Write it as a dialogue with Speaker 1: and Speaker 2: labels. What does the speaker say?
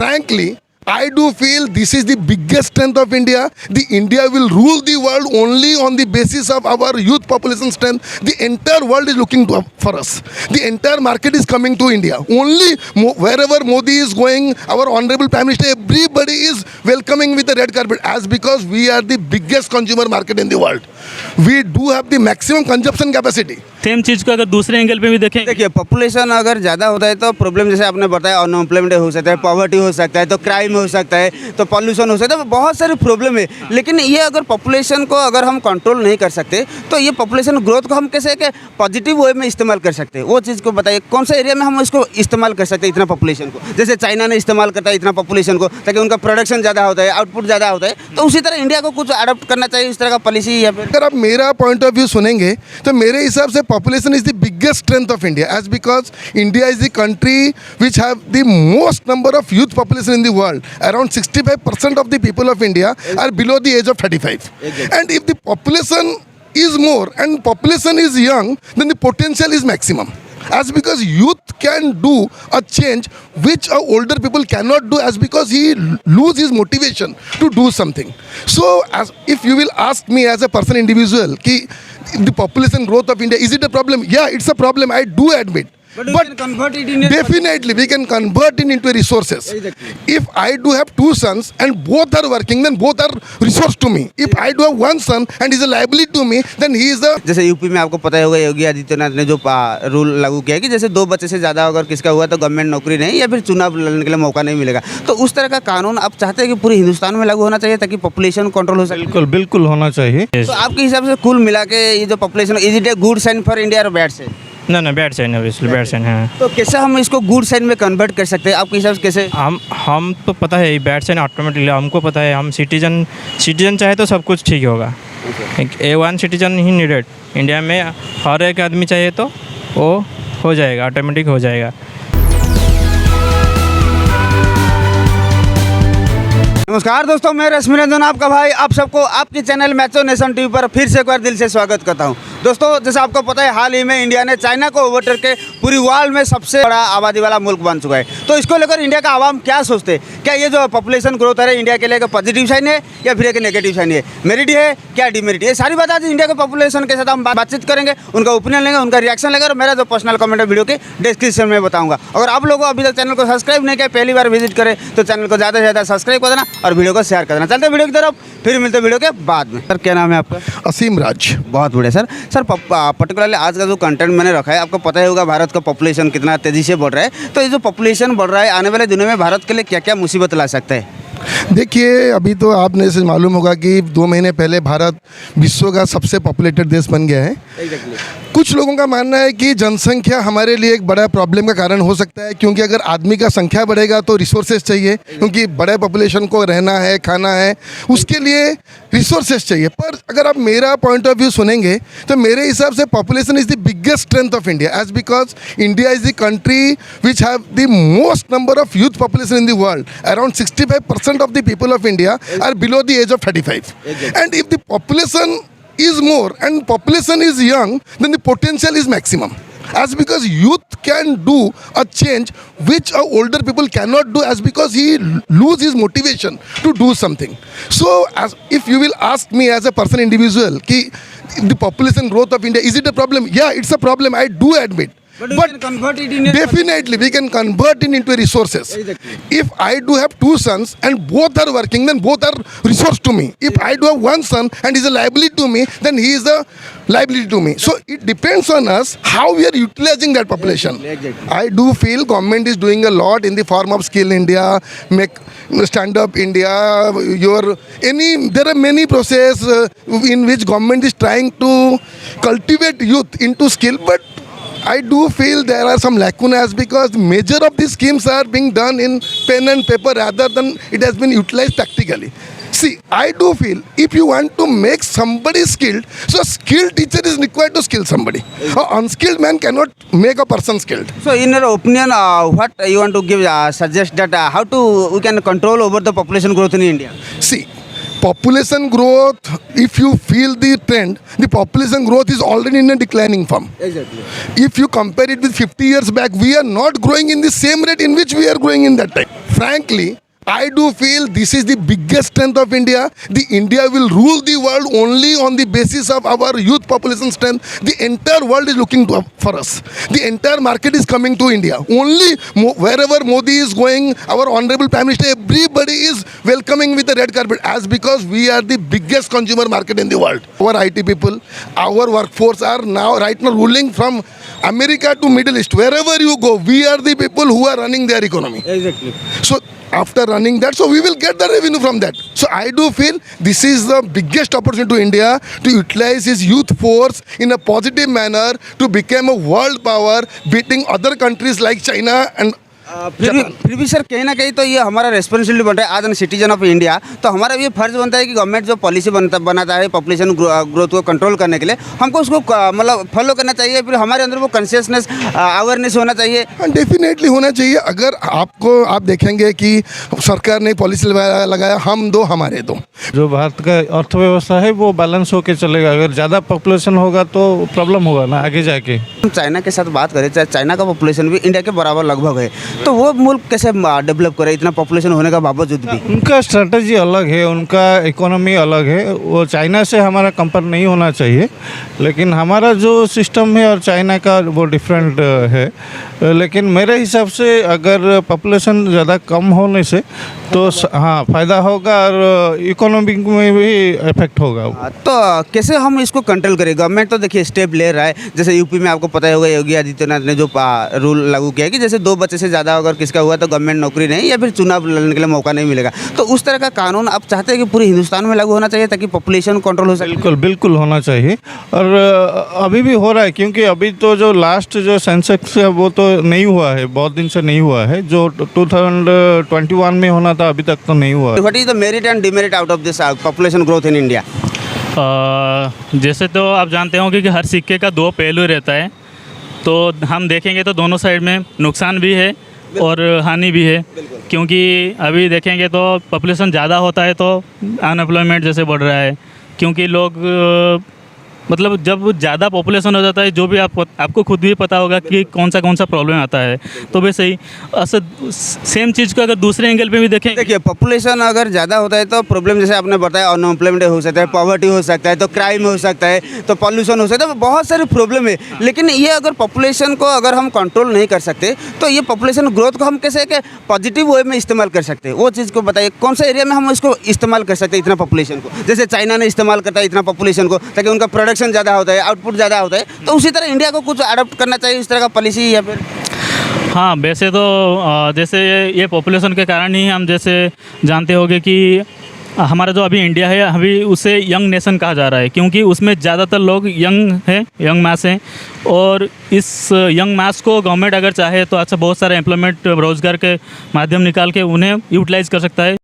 Speaker 1: frankly, I do feel this is the biggest strength of India. The India will rule the world only on the basis of our youth population strength. The entire world is looking for us. The entire market is coming to India. Only wherever Modi is going, our honorable Prime Minister, everybody is welcoming with the red carpet. As because we are the biggest consumer market in the world. We do have the maximum consumption capacity.
Speaker 2: Same चीज़ को अगर दूसरे angle पे भी देखें,
Speaker 3: देखिए population अगर ज़्यादा होता है तो प्रॉब्लम जैसे आपने बताया अनएम्प्लॉयमेंट हो सकता है, पॉवर्टी हो सकता है, तो क्राइम हो सकता है, तो पॉल्यूशन हो सकता है, तो बहुत सारी प्रॉब्लम है। लेकिन ये अगर पॉपुलेशन को अगर हम कंट्रोल नहीं कर सकते तो ये पॉपुलेशन ग्रोथ को हम कैसे के पॉजिटिव वे में इस्तेमाल कर सकते हैं, वो चीज़ को बताइए। कौन सा एरिया में हम इसको इस्तेमाल कर सकते हैं इतना पॉपुलेशन को? जैसे चाइना ने इस्तेमाल करता है इतना पॉपुलेशन को ताकि उनका प्रोडक्शन ज़्यादा होता है, आउटपुट ज़्यादा होता है, तो उसी तरह इंडिया को कुछ अडॉप्ट करना चाहिए इस तरह का पॉलिसी या फिर।
Speaker 1: अगर आप मेरा पॉइंट ऑफ व्यू सुनेंगे तो मेरे हिसाब से population is the biggest strength of India, as because India is the country which have the most number of youth population in the world. Around 65% of the people of India are below the age of 35. And if the population is more and population is young, then the potential is maximum. As because youth can do a change which older people cannot do, as because he lose his motivation to do something. So as if you will ask me as a person individual ki the population growth of India, is it a problem? Yeah, it's a problem, I do admit.
Speaker 3: But we can convert it in
Speaker 1: Definitely we can convert it into resources.
Speaker 3: Exactly.
Speaker 1: If I do have two sons and both are working, then both are resource to me. If I do have one son and he's a liability to me, then he is the
Speaker 3: जैसे UP में आपको पता ही होगा योगी आदित्यनाथ ने जो rule लागू किया है कि जैसे 2 बच्चे से ज़्यादा अगर किसका हुआ तो गवर्नमेंट नौकरी नहीं या फिर चुनाव लड़ने के लिए मौका नहीं मिलेगा। तो उस तरह का कानून आप चाहते हैं कि पूरे हिंदुस्तान में लागू होना चाहिए ताकि पॉपुलेशन कंट्रोल हो सके?
Speaker 4: बिल्कुल बिल्कुल होना चाहिए।
Speaker 3: तो आपके हिसाब से कुल मिला के ये जो population, is it a good sign for India और बैड साइन?
Speaker 2: ना bad sign obviously bad sign है।
Speaker 3: तो कैसे हम इसको गुड साइन में कन्वर्ट कर सकते हैं आपके हिसाब से कैसे?
Speaker 2: हम तो पता है बैड साइन ऑटोमेटिकली हमको पता है। हम सिटीजन चाहे तो सब कुछ ठीक होगा। A1 citizen he needed India में, हर एक आदमी चाहिए तो वो हो जाएगा, ऑटोमेटिक हो जाएगा।
Speaker 3: नमस्कार दोस्तों, मैं रश्मि रंजन आपका भाई आप सबको आपके चैनल मैचो नेशन टीवी पर फिर से एक बार दिल से स्वागत करता हूं। दोस्तों जैसे आपको पता है हाल ही में इंडिया ने चाइना को ओवरटेक के पूरी वर्ल्ड में सबसे बड़ा आबादी वाला मुल्क बन चुका है। तो इसको लेकर इंडिया का आवाम क्या सोचते हैं? क्या ये जो पॉपुलेशन ग्रोथ है इंडिया के लिए एक पॉजिटिव साइन है या फिर एक नेगेटिव साइन है? मेरिट है क्या डिमेरिट? ये सारी बात आज इंडिया के पॉपुलेशन के साथ हम बातचीत करेंगे, उनका ओपिनियन लेंगे, उनका रिएक्शन लेंगे और मेरा जो पर्सनल कमेंट है वीडियो के डिस्क्रिप्शन में बताऊंगा। अगर आप लोगों अभी तक चैनल को सब्सक्राइब नहीं किया, पहली बार विजिट करें तो चैनल को ज़्यादा से ज़्यादा सब्सक्राइब कर देना और वीडियो को शेयर कर देना। चलते वीडियो की तरफ, फिर मिलते वीडियो के बाद में। सर क्या नाम है आपका?
Speaker 1: असीम राज।
Speaker 3: बहुत बढ़िया सर पर्टिकुलरली आज का जो कंटेंट मैंने रखा है, आपको पता ही होगा भारत का पॉपुलेशन कितना तेज़ी से बढ़ रहा है। तो ये जो पॉपुलेशन बढ़ रहा है आने वाले दिनों में भारत के लिए क्या क्या मुसीबत ला सकता है?
Speaker 1: देखिए अभी तो आपने से मालूम होगा कि 2 महीने पहले भारत विश्व का सबसे पॉपुलेटेड देश बन गया है। कुछ लोगों का मानना है कि जनसंख्या हमारे लिए एक बड़ा प्रॉब्लम का कारण हो सकता है, क्योंकि अगर आदमी का संख्या बढ़ेगा तो रिसोर्सेज चाहिए, क्योंकि बड़े पॉपुलेशन को रहना है, खाना है, उसके लिए रिसोर्सेज चाहिए। पर अगर आप मेरा पॉइंट ऑफ व्यू सुनेंगे तो मेरे हिसाब से population is the biggest strength of India, as because India is the country which have the most number of youth population in the world. Around 65% of the people of India are below the age of 35. And if the population is more and population is young, then the potential is maximum. As because youth can do a change which older people cannot do, as because he lose his motivation to do something. So as if you will ask me as a person individual ki the population growth of India, is it a problem? Yeah, it's a problem, I do admit.
Speaker 3: But we can convert it in
Speaker 1: Definitely we can convert it into resources.
Speaker 3: Exactly.
Speaker 1: If I do have 2 sons and both are working, then both are resource to me. If I do have one son and he's a liability to me, then he is a liability to me. So it depends on us how we are utilizing that population.
Speaker 3: Exactly.
Speaker 1: I do feel government is doing a lot in the form of Skill India, make Stand Up India, there are many processes in which government is trying to cultivate youth into skill, but I do feel there are some lacunas because major of these schemes are being done in pen and paper rather than it has been utilized practically. See, I do feel if you want to make somebody skilled, so a skilled teacher is required to skill somebody. An unskilled man cannot make a person skilled.
Speaker 3: So in your opinion, what you want to give suggest that how to we can control over the population growth in India?
Speaker 1: See, population growth, if you feel the trend, the population growth is already in a declining form.
Speaker 3: Exactly.
Speaker 1: If you compare it with 50 years back, we are not growing in the same rate in which we are growing in that time. frankly, I do feel this is the biggest strength of India. The India will rule the world only on the basis of our youth population strength. The entire world is looking for us. The entire market is coming to India. Only wherever Modi is going, our honorable Prime Minister, everybody is welcoming with the red carpet, as because we are the biggest consumer market in the world. Our IT people, our workforce are now right now ruling from America to Middle East. Wherever you go, we are the people who are running their economy.
Speaker 3: Exactly
Speaker 1: So after running that, so we will get the revenue from that. So I do feel this is the biggest opportunity to India to utilize his youth force in a positive manner to become a world power, beating other countries like China and
Speaker 3: फिर भी sir कहीं ना कहीं तो ये हमारा responsibility बनता है आज एन सिटीजन ऑफ इंडिया, तो हमारा भी फर्ज बनता है कि गवर्नमेंट जो पॉलिसी बनाता है पॉपुलेशन ग्रोथ को कंट्रोल करने के लिए, हमको उसको मतलब फॉलो करना चाहिए, फिर हमारे अंदर वो कॉन्शियसनेस अवेयरनेस होना चाहिए।
Speaker 1: डेफिनेटली होना चाहिए। अगर आप देखेंगे कि सरकार ने पॉलिसी लगाया हम दो हमारे दो,
Speaker 4: जो भारत का अर्थव्यवस्था है वो बैलेंस होके चलेगा। अगर ज़्यादा पॉपुलेशन होगा तो प्रॉब्लम होगा ना आगे जाके।
Speaker 3: हम चाइना के साथ बात करें, चाहे चाइना का पॉपुलेशन भी इंडिया के बराबर लगभग है, तो वो मुल्क कैसे डेवलप करे इतना पॉपुलेशन होने का बावजूद भी?
Speaker 4: उनका स्ट्रेटजी अलग है, उनका इकोनॉमी अलग है, वो चाइना से हमारा कंपेयर नहीं होना चाहिए। लेकिन हमारा जो सिस्टम है और चाइना का वो डिफरेंट है। लेकिन मेरे हिसाब से अगर पॉपुलेशन ज़्यादा कम होने से तो हाँ फ़ायदा होगा और इकोनॉमिक में भी इफेक्ट होगा।
Speaker 3: तो कैसे हम इसको कंट्रोल करें? गवर्नमेंट तो देखिए स्टेप ले रहा है, जैसे यूपी में आपको पता ही होगा योगी आदित्यनाथ ने जो रूल लागू किया है कि जैसे 2 बच्चे से ज़्यादा अगर किसका हुआ तो गवर्नमेंट नौकरी नहीं या फिर चुनाव लड़ने के लिए मौका नहीं मिलेगा। तो उस तरह का कानून आप चाहते हैं कि पूरे हिंदुस्तान में लागू होना चाहिए ताकि पॉपुलेशन कंट्रोल हो सके?
Speaker 4: बिल्कुल बिल्कुल होना चाहिए और अभी भी हो रहा है, क्योंकि अभी तो जो लास्ट जो सेंसेक्स है वो तो नहीं हुआ है, बहुत दिन से नहीं हुआ है। जो 2021 में होना था अभी तक तो नहीं हुआ।
Speaker 3: What is the merit and demerit out of this population growth in India?
Speaker 5: जैसे तो आप जानते होंगे कि हर सिक्के का 2 पहलू रहता है, तो हम देखेंगे तो दोनों साइड में नुकसान भी है और हानि भी है। क्योंकि अभी देखेंगे तो पॉपुलेशन ज़्यादा होता है तो अनएम्प्लॉयमेंट जैसे बढ़ रहा है, क्योंकि लोग मतलब जब ज़्यादा पॉपुलेशन हो जाता है, जो भी आपको खुद भी पता होगा कि कौन सा प्रॉब्लम आता है। तो वैसे ही सेम चीज़ को अगर दूसरे एंगल पे भी देखें,
Speaker 3: देखिए पॉपुलेशन अगर ज़्यादा होता है तो प्रॉब्लम जैसे आपने बताया अनएम्प्लॉयमेंट हो सकता है, पॉवर्टी हो सकता है, तो क्राइम हो सकता है, तो पॉल्यूशन हो सकता है, तो बहुत सारी प्रॉब्लम है। लेकिन ये अगर पॉपुलेशन को अगर हम कंट्रोल नहीं कर सकते तो ये पॉपुलेशन ग्रोथ को हम कैसे के पॉजिटिव वे में इस्तेमाल कर सकते हैं, वो चीज़ को बताइए। कौन सा एरिया में हम इसको इस्तेमाल कर सकते हैं इतना पॉपुलेशन को? जैसे चाइना ने इस्तेमाल करता है इतना पॉपुलेशन को ताकि उनका प्रोडक्शन ज़्यादा होता है, आउटपुट ज़्यादा होता है, तो उसी तरह इंडिया को कुछ अडॉप्ट करना चाहिए इस तरह का पॉलिसी या फिर?
Speaker 5: हाँ वैसे तो जैसे ये पॉपुलेशन के कारण ही हम जैसे जानते होंगे कि हमारा जो अभी इंडिया है अभी उसे यंग नेशन कहा जा रहा है, क्योंकि उसमें ज़्यादातर लोग यंग मास हैं। और इस यंग मास को गवर्नमेंट अगर चाहे तो अच्छा बहुत सारे एम्प्लॉयमेंट रोज़गार के माध्यम निकाल के उन्हें यूटिलाइज़ कर सकता है।